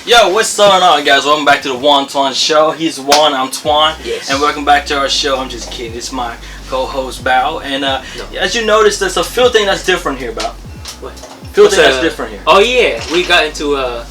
Yo, what's going on, guys? Welcome back to the WonTuanShow. He's Juan, I'm Tuan, yes. And welcome back to our show. I'm just kidding. It's my co-host Bao, and as you notice, there's a few things that's different here, Bao. What? Few things that's different here. Oh yeah, we got into a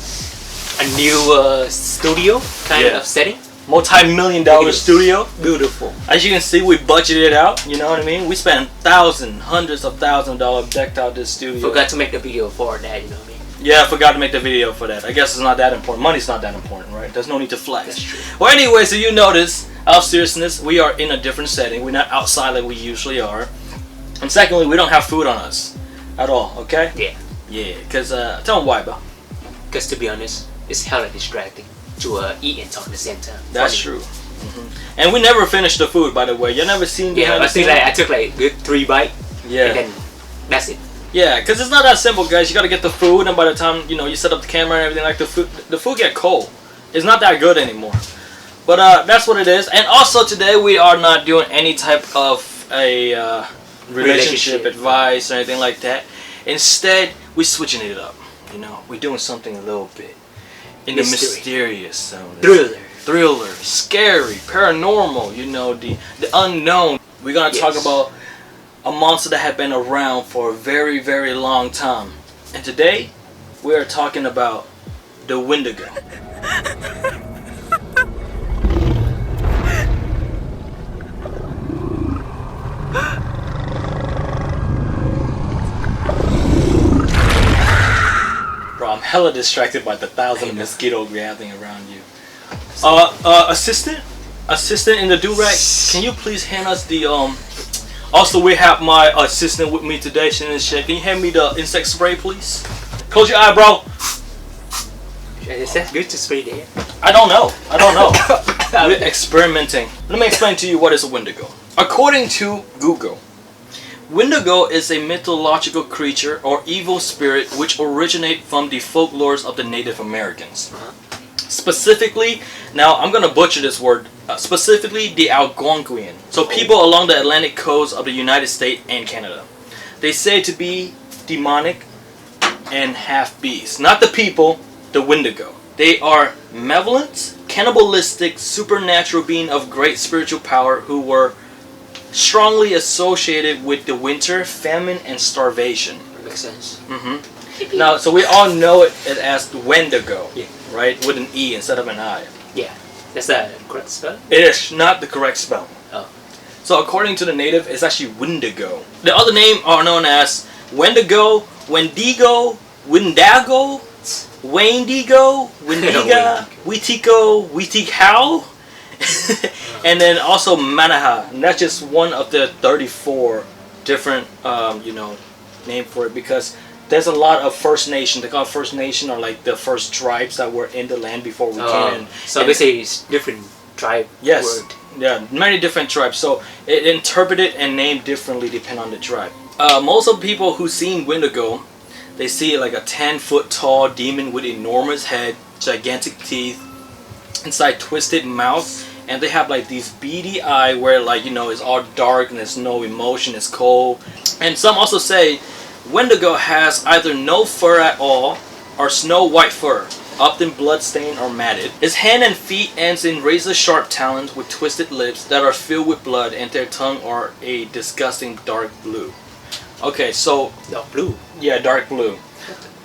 new studio kind of setting. Multi-million-dollar studio. Beautiful. As you can see, we budgeted it out. You know what I mean? We spent thousands, hundreds of thousands of dollars decked out this studio. Forgot to make the video for that. You know what I mean? Yeah, I forgot to make the video for that. I guess it's not that important. Money's not that important, right? There's no need to flex. That's true. Well, anyway, so you notice, out of seriousness, we are in a different setting. We're not outside like we usually are. And secondly, we don't have food on us at all, okay? Yeah. Yeah, because, tell them why, bro. Because to be honest, it's hella distracting to eat and talk at the same time. That's true. Mm-hmm. And we never finished the food, by the way. You never seen the I think I took like good 3 bites. Yeah. And then that's it. Yeah, because it's not that simple, guys. You got to get the food, and by the time, you set up the camera and everything, like the food get cold. It's not that good anymore. But that's what it is. And also today, we are not doing any type of a relationship advice or anything like that. Instead, we're switching it up. We're doing something a little bit in the mysterious zone. Thriller, scary, paranormal, the unknown. We're going to talk about a monster that had been around for a very, very long time. And today, we are talking about the Windigo. Bro, I'm hella distracted by the thousand mosquitoes gathering around you. Assistant in the do-rag, can you please hand us the Also, we have my assistant with me today, Shannon Shay. Can you hand me the insect spray, please? Close your eye, bro. Is that good to spray there? I don't know. We're experimenting. Let me explain to you what is a Windigo. According to Google, Windigo is a mythological creature or evil spirit which originate from the folklores of the Native Americans. Specifically, now I'm gonna butcher this word. Specifically, the Algonquian. So people along the Atlantic coast of the United States and Canada. They say to be demonic and half beast. Not the people, the Windigo. They are malevolent, cannibalistic, supernatural being of great spiritual power who were strongly associated with the winter, famine, and starvation. Makes sense. Mm-hmm. Now, so we all know it as Wendigo, right? With an E instead of an I. Yeah. That's the correct spell? It is not the correct spell. Oh. So according to the native, it's actually Windigo. The other name are known as Wendigo, Windigo, Windago, Windigo, Windiga, Witiko, Witikau, and then also Manaha. And that's just one of the 34 different, name for it, because there's a lot of First Nation. They call it First Nation, or like the first tribes that were in the land before we came in. So basically, it's different tribe. Yes. Word. Yeah, many different tribes. So it interpreted and named differently depending on the tribe. Most of the people who seen Windigo, they see like a 10-foot tall demon with enormous head, gigantic teeth, inside twisted mouth, and they have like these beady eye where it's all dark and there's no emotion, it's cold. And some also say Windigo has either no fur at all or snow white fur, often blood-stained or matted. Its hand and feet ends in razor-sharp talons with twisted lips that are filled with blood, and their tongue are a disgusting dark blue. Okay, so dark blue. Yeah, dark blue.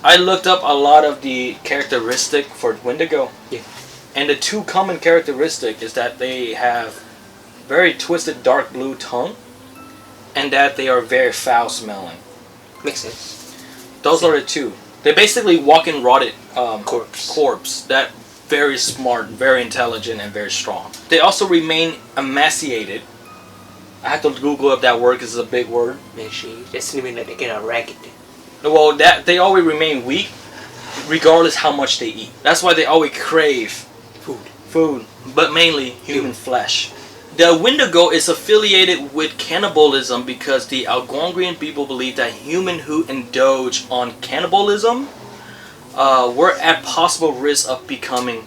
I looked up a lot of the characteristic for Windigo. Yeah. And the two common characteristic is that they have very twisted dark blue tongue, and that they are very foul smelling. Makes sense. Those are the two. They basically walking rotted corpse that very smart, very intelligent, and very strong. They also remain emaciated. I have to Google up that word because it's a big word. Emaciated. That's mean that they get ragged. Well, that they always remain weak, regardless how much they eat. That's why they always crave food, but mainly human flesh. The Windigo is affiliated with cannibalism because the Algonquian people believe that humans who indulge on cannibalism were at possible risk of becoming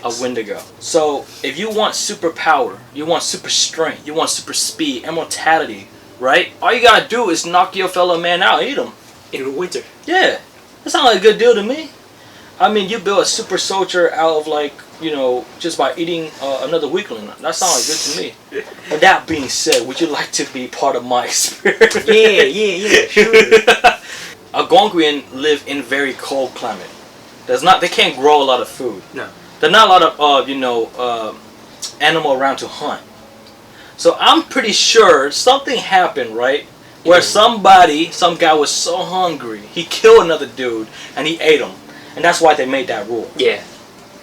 a Windigo. So if you want superpower, you want super strength, you want super speed, immortality, right? All you gotta do is knock your fellow man out, eat him. In winter. Yeah, that sounds like a good deal to me. I mean, you build a super soldier out of like, you know, just by eating another weakling. That sounds good to me. But that being said, would you like to be part of my experiment? Yeah, sure. Algonquian live in very cold climate. They can't grow a lot of food. No. There's not a lot of animal around to hunt. So I'm pretty sure something happened, right? Where some guy was so hungry, he killed another dude and he ate him, and that's why they made that rule. Yeah.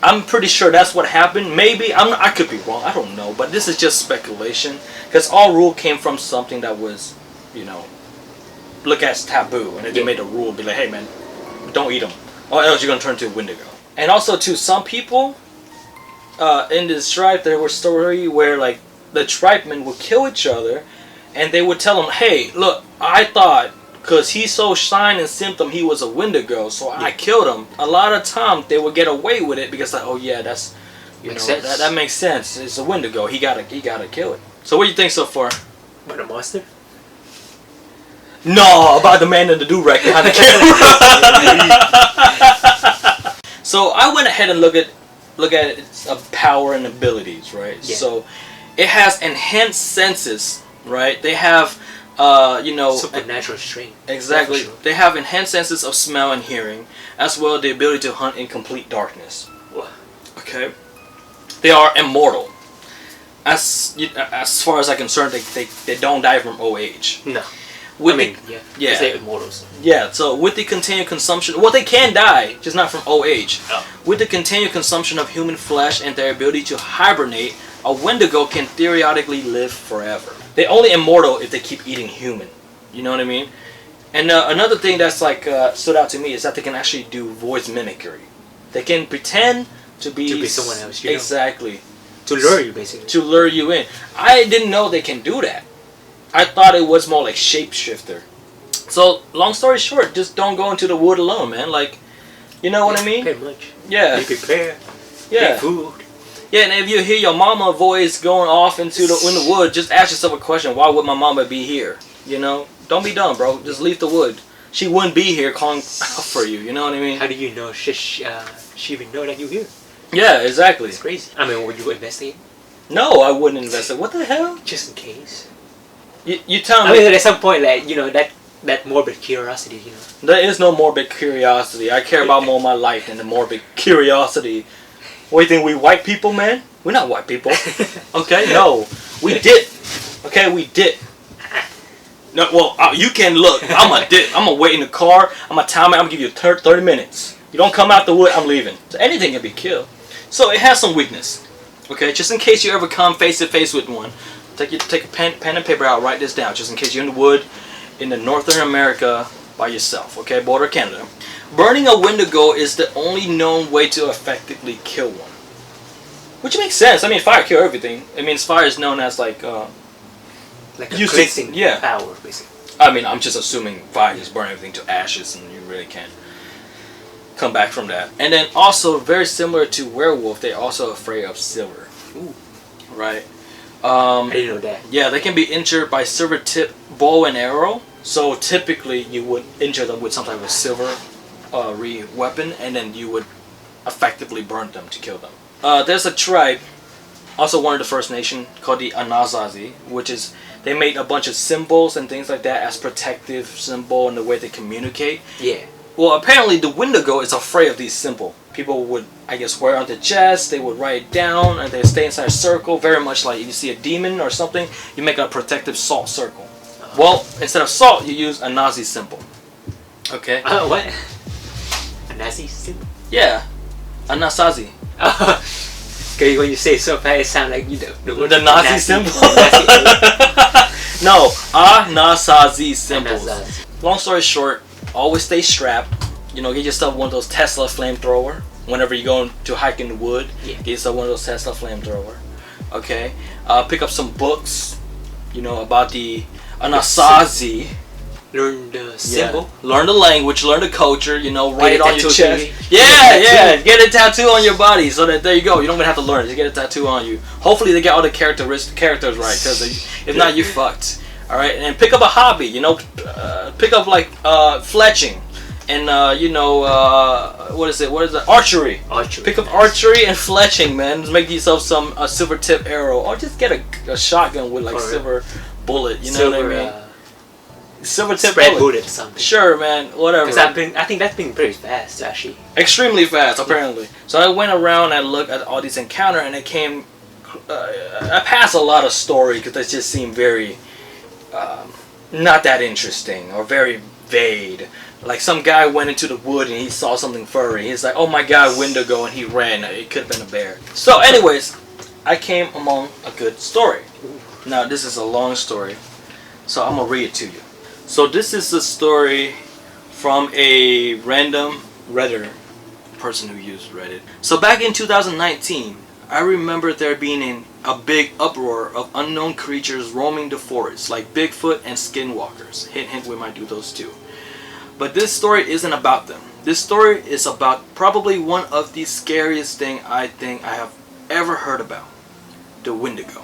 I'm pretty sure that's what happened. Maybe I could be wrong. I don't know, but this is just speculation because all rule came from something that was, look at as taboo, and then they made a rule, be like, hey man, don't eat them, or else you're gonna turn into a Windigo. And also, to some people in this tribe, there was a story where like the tribemen would kill each other, and they would tell him, hey, look, I thought, because he so sign and symptom he was a Windigo, so I killed him. A lot of times they would get away with it because like, oh yeah, that's that makes sense. It's a Windigo. He gotta kill it. So what do you think so far? About a monster? No, about the man in the do-rag behind the camera. So I went ahead and look at its power and abilities, right? Yeah. So it has enhanced senses, right? They have supernatural strength. Exactly. Sure. They have enhanced senses of smell and hearing, as well as the ability to hunt in complete darkness. What? Okay. They are immortal. As far as I'm concerned, they don't die from old age. No. Yeah. They're immortals. Yeah. So with the continued consumption, they can die, just not from old age. Oh. With the continued consumption of human flesh and their ability to hibernate, a Windigo can theoretically live forever. They're only immortal if they keep eating human. You know what I mean? And another thing that's like stood out to me is that they can actually do voice mimicry. They can pretend to be someone else. Exactly. To lure you, basically. To lure you in. I didn't know they can do that. I thought it was more like shapeshifter. So long story short, just don't go into the wood alone, man. Like, you know what I mean? Pretty much. Yeah. Be prepared. Yeah. Make food. Yeah, and if you hear your mama voice going off in the wood, just ask yourself a question: why would my mama be here? You know, don't be dumb, bro. Just leave the wood. She wouldn't be here calling out for you. You know what I mean? How do you know she even know that you're here? Yeah, exactly. It's crazy. I mean, would you investigate? No, I wouldn't investigate. What the hell? Just in case. You tell me. I mean, at some point, like that morbid curiosity, There is no morbid curiosity. I care about more my life than the morbid curiosity. What do you think, we white people, man? We're not white people. Okay? No. We did. Okay, we did. No, well, you can look. I'm going to wait in the car. I'm going to time it. I'm going to give you 30 minutes. You don't come out the wood, I'm leaving. So anything can be killed. So it has some weakness. Okay? Just in case you ever come face to face with one. Take a pen and paper out. Write this down. Just in case you're in the wood in the Northern America by yourself. Okay? Border Canada. Burning a Windigo is the only known way to effectively kill one. Which makes sense. I mean, fire kills everything. I mean, fire is known as like a cleansing power, basically. I mean, I'm just assuming fire just burn everything to ashes, and you really can't come back from that. And then also, very similar to werewolf, they're also afraid of silver. Ooh. Right. I didn't know that. Yeah, they can be injured by silver tip bow and arrow. So typically, you would injure them with some type of silver weapon, and then you would effectively burn them to kill them. There's a tribe, also one of the First Nation, called the Anasazi, which is, they made a bunch of symbols and things like that as protective symbol in the way they communicate. Yeah. Well, apparently the Windigo is afraid of these symbols. People would, I guess, wear on their chest, they would write it down, and they stay inside a circle, very much like if you see a demon or something, you make a protective salt circle. Well, instead of salt, you use a Nazi symbol. Okay? What? A Nazi symbol? Yeah. Anasazi. Okay, when you say it so fast, it sounds like the Nazi symbol? No, Anasazi symbols. Long story short, always stay strapped. You know, get yourself one of those Tesla flamethrower. Whenever you go to hike in the wood, get yourself one of those Tesla flamethrower. Okay? Pick up some books, about the Anasazi. Learn the symbol. Yeah. Learn the language, learn the culture, write it on your chest. Yeah. Get a tattoo on your body so that, there you go, you don't even have to learn it, just get a tattoo on you. Hopefully they get all the characters right, because if not, you're fucked. Alright, and pick up a hobby, pick up like fletching. and you know, what is it? Archery. Archery. Pick up archery and fletching, man. Just make yourself some a silver tip arrow, or just get a shotgun with like silver bullet. You know what I mean? Silver tip spread bullet or something. Sure, man. Whatever. Because I think that's been pretty fast, actually. Extremely fast, apparently. So I went around and looked at all these encounters, and it came. I passed a lot of story because they just seemed very not that interesting or very vague. Like some guy went into the wood and he saw something furry. He's like, "Oh my God, Windigo," and he ran. It could have been a bear. So, anyways, I came among a good story. Now this is a long story, so I'm gonna read it to you. So this is a story from a random Redditor, person who used Reddit. So back in 2019, I remember there being a big uproar of unknown creatures roaming the forest, like Bigfoot and skinwalkers. Hint, hint, we might do those too. But this story isn't about them. This story is about probably one of the scariest thing I think I have ever heard about. The Windigo.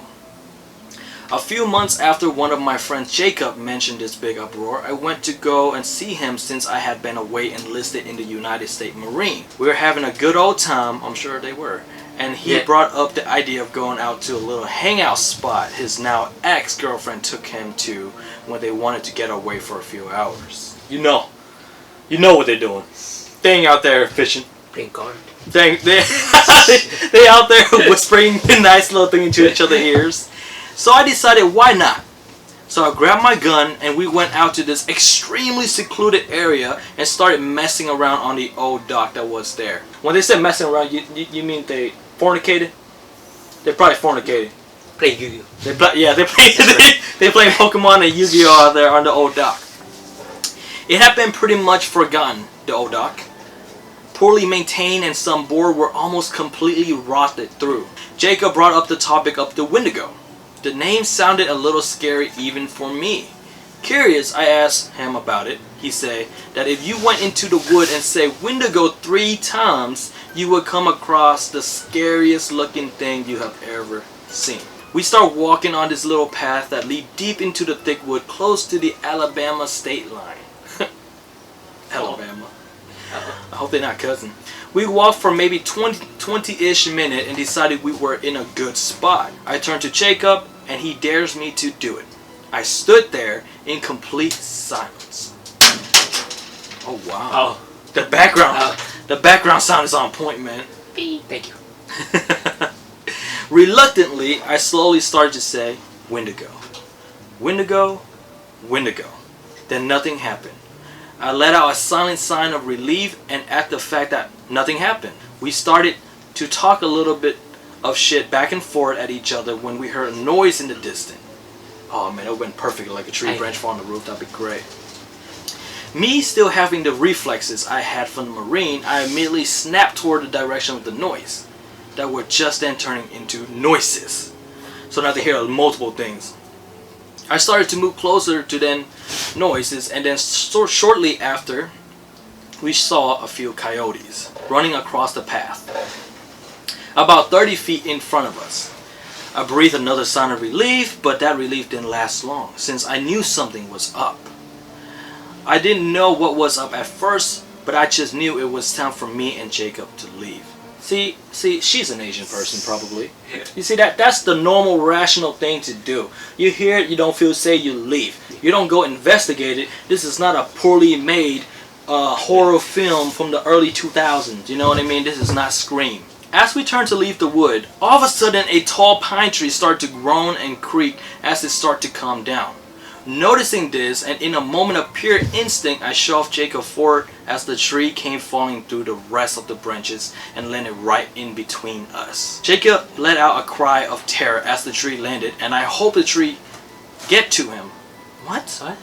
A few months after one of my friends Jacob mentioned this big uproar, I went to go and see him since I had been away enlisted in the United States Marine. We were having a good old time, I'm sure they were, and he brought up the idea of going out to a little hangout spot his now ex-girlfriend took him to when they wanted to get away for a few hours. You know what they're doing. They ain't out there fishing. Playing card. They out there whispering a nice little thing into each other's ears. So I decided, why not? So I grabbed my gun and we went out to this extremely secluded area and started messing around on the old dock that was there. When they said messing around, you mean they fornicated? They probably fornicated. Play Yu-Gi-Oh. They play Pokemon and Yu-Gi-Oh out there on the old dock. It had been pretty much forgotten, the old dock. Poorly maintained and some board were almost completely rotted through. Jacob brought up the topic of the Windigo. The name sounded a little scary even for me. Curious, I asked him about it. He said that if you went into the wood and said Windigo 3 times, you would come across the scariest looking thing you have ever seen. We start walking on this little path that lead deep into the thick wood close to the Alabama state line. Alabama. I hope they're not cousin. We walked for maybe 20-ish minutes and decided we were in a good spot. I turned to Jacob and he dares me to do it. I stood there in complete silence. Oh wow. Oh. The background sound is on point, man. Thank you. Reluctantly, I slowly started to say, Windigo. Windigo. Windigo. Then nothing happened. I let out a silent sign of relief and at the fact that nothing happened. We started to talk a little bit of shit back and forth at each other when we heard a noise in the distance. Oh man, it went perfectly like a tree branch fall on the roof. That'd be great. Me still having the reflexes I had from the Marine, I immediately snapped toward the direction of the noise that were just then turning into noises. So now to hear multiple things. I started to move closer to the noises and then shortly after we saw a few coyotes running across the path about 30 feet in front of us. I breathed another sign of relief, but that relief didn't last long since I knew something was up. I didn't know what was up at first, but I just knew it was time for me and Jacob to leave. See, she's an Asian person probably. You see that's the normal rational thing to do. You hear it, you don't feel safe, you leave. You don't go investigate it. This is not a poorly made horror film from the early 2000s. You know what I mean? This is not Scream. As we turned to leave the wood, all of a sudden a tall pine tree started to groan and creak as it started to calm down. Noticing this, and in a moment of pure instinct, I shoved Jacob forward as the tree came falling through the rest of the branches and landed right in between us. Jacob let out a cry of terror as the tree landed, and I hoped the tree get to him. What?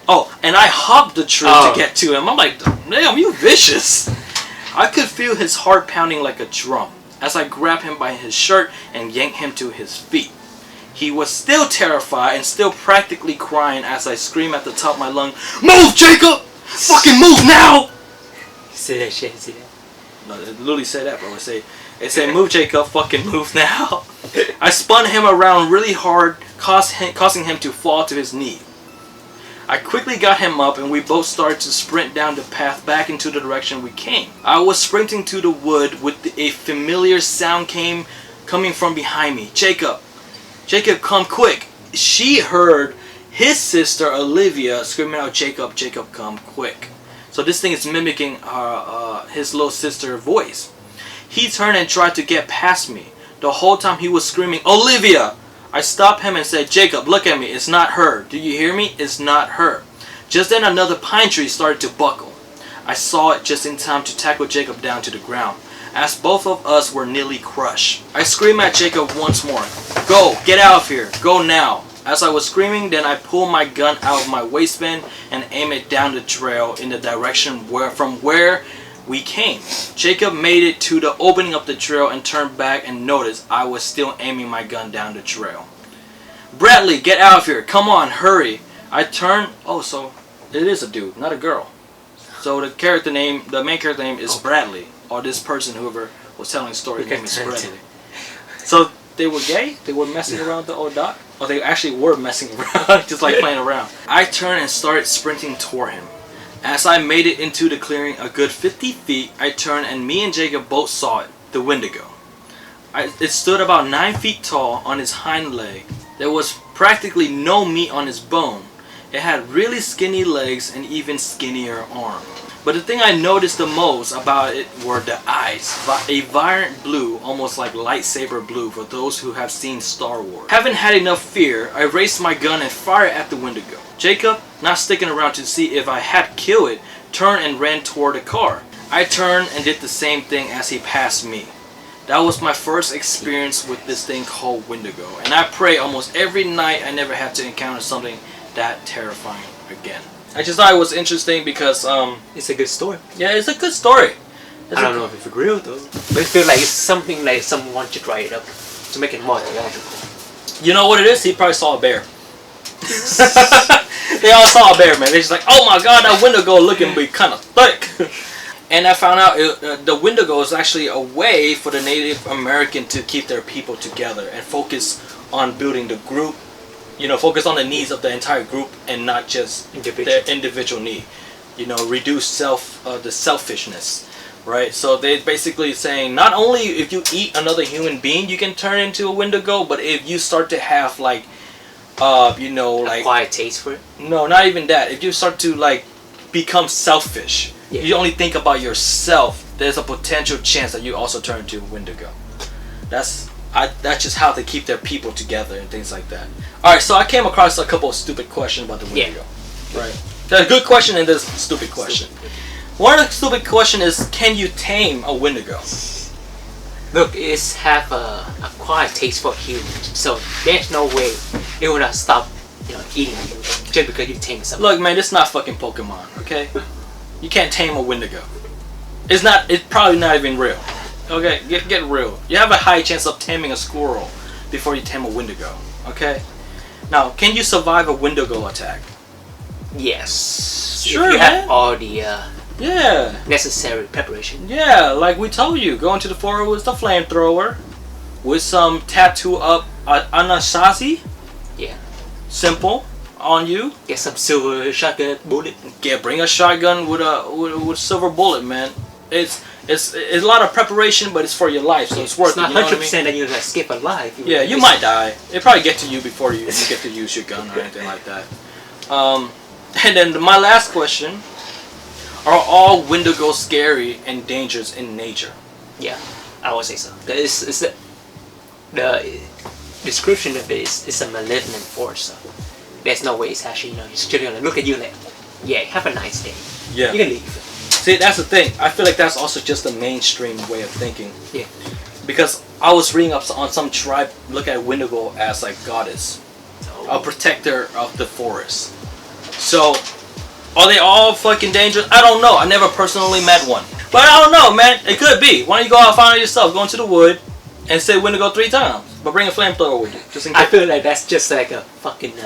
Oh, and I hopped the tree to get to him. I'm like, damn, you vicious. I could feel his heart pounding like a drum as I grabbed him by his shirt and yanked him to his feet. He was still terrified and still practically crying as I screamed at the top of my lung, "Move, Jacob! Fucking move now!" Say that shit, say that. No, it literally said that, bro. It said, "Move, Jacob, fucking move now." I spun him around really hard, causing him to fall to his knee. I quickly got him up and we both started to sprint down the path back into the direction we came. I was sprinting to the wood with a familiar sound coming from behind me. Jacob, come quick. She heard his sister Olivia screaming out, Jacob, come quick. So this thing is mimicking his little sister voice. He turned and tried to get past me. The whole time he was screaming, Olivia! I stopped him and said, Jacob, look at me. It's not her. Do you hear me? It's not her. Just then another pine tree started to buckle. I saw it just in time to tackle Jacob down to the ground, as both of us were nearly crushed. I screamed at Jacob once more. Go! Get out of here! Go now! As I was screaming, then I pulled my gun out of my waistband and aimed it down the trail in the direction from where we came. Jacob made it to the opening of the trail and turned back and noticed I was still aiming my gun down the trail. Bradley, get out of here. Come on, hurry. I turned. Oh, so it is a dude, not a girl. So the main character name is Bradley. Or this person, whoever was telling the story, name is Bradley. So they were gay? They were messing around the old doc? Or they actually were messing around, just like playing around. I turned and started sprinting toward him. As I made it into the clearing a good 50 feet, I turned and me and Jacob both saw it, the Windigo. It stood about 9 feet tall on its hind leg. There was practically no meat on its bone. It had really skinny legs and even skinnier arms. But the thing I noticed the most about it were the eyes. A vibrant blue, almost like lightsaber blue for those who have seen Star Wars. Having had enough fear, I raised my gun and fired at the Windigo. Jacob, not sticking around to see if I had killed it, turned and ran toward the car. I turned and did the same thing as he passed me. That was my first experience with this thing called Windigo. And I pray almost every night I never have to encounter something that terrifying again. I just thought it was interesting because it's a good story. Yeah, it's a good story. I don't know if it's real though, but it feels like it's something like someone should write it up to make it more logical. You know what it is? He probably saw a bear. They all saw a bear, man. They're just like, oh my god, that Windigo looking be kind of thick. And I found out the Windigo is actually a way for the Native American to keep their people together and focus on building the group. You know, focus on the needs of the entire group and not just their individual need. You know, reduce the selfishness, right? So they're basically saying not only if you eat another human being you can turn into a Windigo, but if you start to have like, you know, like quiet taste for it. No, not even that. If you start to like become selfish, you only think about yourself. There's a potential chance that you also turn into a Windigo. That's just how they keep their people together and things like that. Alright, so I came across a couple of stupid questions about the Windigo. Yeah. Right. There's a good question and there's a stupid question. One of the stupid question is, can you tame a Windigo? Look, it's have a quiet taste for humans, so there's no way it will not stop, you know, eating you just because you tame something. Look, man, this is not fucking Pokemon, okay? You can't tame a Windigo. It's probably not even real. Okay, get real. You have a high chance of taming a squirrel before you tame a Windigo, okay? Now, can you survive a Windigo attack? Yes. Sure, if you man. have all the necessary preparation. Yeah, like we told you, go into the forest with the flamethrower, with some tattoo up Anasazi. Yeah. Simple on you. Get some silver shotgun bullet. Bring a shotgun with a silver bullet, man. It's a lot of preparation, but it's for your life, so it's worth it. It's not 100% that you're gonna escape alive. Yeah, you might die. It probably get to you before you get to use your gun or anything like that. And then my last question: are all Windigos scary and dangerous in nature? Yeah, I would say so. The description of it is a malevolent force. So there's no way it's actually, you know, it's just gonna look at you like, yeah, have a nice day. Yeah. You can leave. See, that's the thing. I feel like that's also just a mainstream way of thinking. Yeah. Because I was reading up on some tribe look at Windigo as like goddess, a protector of the forest. So, are they all fucking dangerous? I don't know. I never personally met one. But I don't know, man. It could be. Why don't you go out and find it yourself? Go into the wood and say Windigo 3 times. But bring a flamethrower with you. Just in case. I feel like that's just like a fucking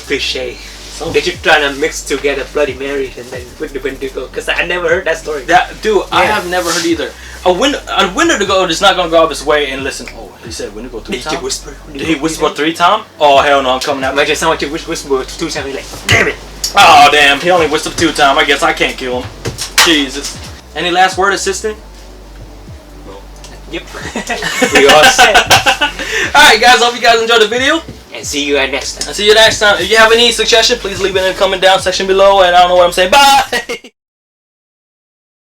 cliche. So They just trying to mix together Bloody Marys and then with the Wendigo. Because I never heard that story. I have never heard either. A Wendigo is not gonna go out of his way and listen. Oh, he said Wendigo 3 Did you times. whisper? Did he whisper 3 times? Oh hell no, I'm coming out. Imagine someone just whisper 2 times. You're like, damn it. Oh damn, he only whispered 2 times. I guess I can't kill him. Jesus. Any last word, assistant? Yep. We all set. Alright guys, hope you guys enjoyed the video. And see you next time. And see you next time. If you have any suggestion, please leave it in the comment down section below. And I don't know what I'm saying. Bye!